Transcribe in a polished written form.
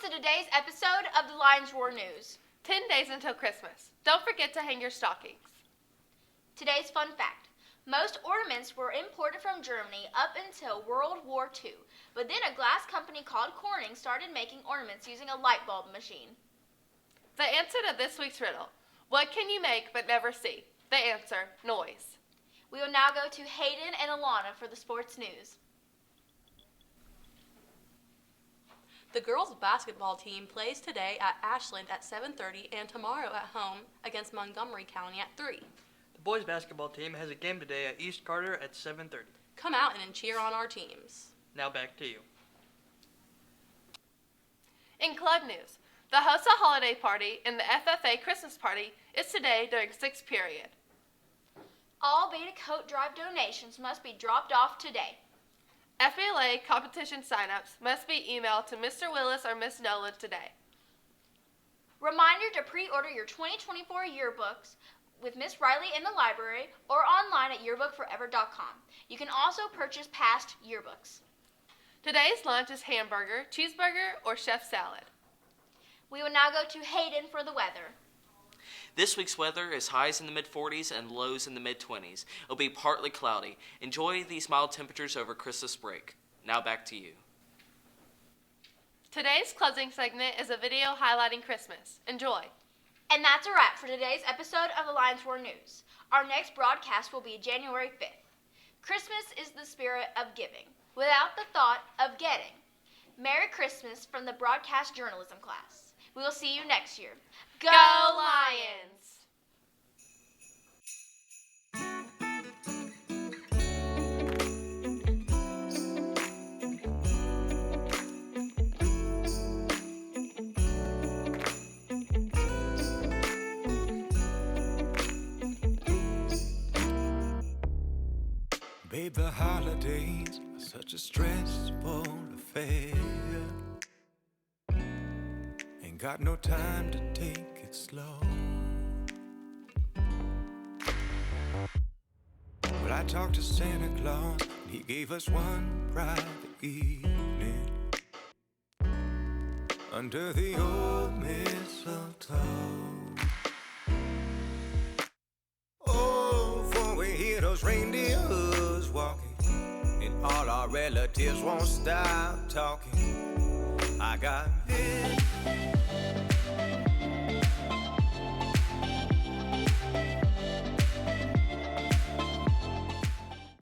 to today's episode of the Lions Roar News. 10 days until Christmas. Don't forget to hang your stockings. Today's fun fact. Most ornaments were imported from Germany up until World War II, but then a glass company called Corning started making ornaments using a light bulb machine. The answer to this week's riddle. What can you make but never see? The answer, noise. We will now go to Hayden and Alana for the sports news. The girls' basketball team plays today at Ashland at 7:30 and tomorrow at home against Montgomery County at 3. The boys' basketball team has a game today at East Carter at 7:30. Come out and cheer on our teams. Now back to you. In club news, the HOSA holiday party and the FFA Christmas party is today during 6th period. All Beta Coat Drive donations must be dropped off today. FBLA competition signups must be emailed to Mr. Willis or Miss Nolan today. Reminder to pre-order your 2024 yearbooks with Miss Riley in the library or online at yearbookforever.com. You can also purchase past yearbooks. Today's lunch is hamburger, cheeseburger, or chef salad. We will now go to Hayden for the weather. This week's weather is highs in the mid-40s and lows in the mid-20s. It'll be partly cloudy. Enjoy these mild temperatures over Christmas break. Now back to you. Today's closing segment is a video highlighting Christmas. Enjoy. And that's a wrap for today's episode of the Lions Roar News. Our next broadcast will be January 5th. Christmas is the spirit of giving, without the thought of getting. Merry Christmas from the broadcast journalism class. We will see you next year. Go Lions! Babe, the holidays are such a stressful affair. Ain't got no time to take it slow. Well, I talked to Santa Claus, and he gave us one private evening under the old mistletoe. Oh, for we hear those reindeer hooves walking, and all our relatives won't stop talking. I got this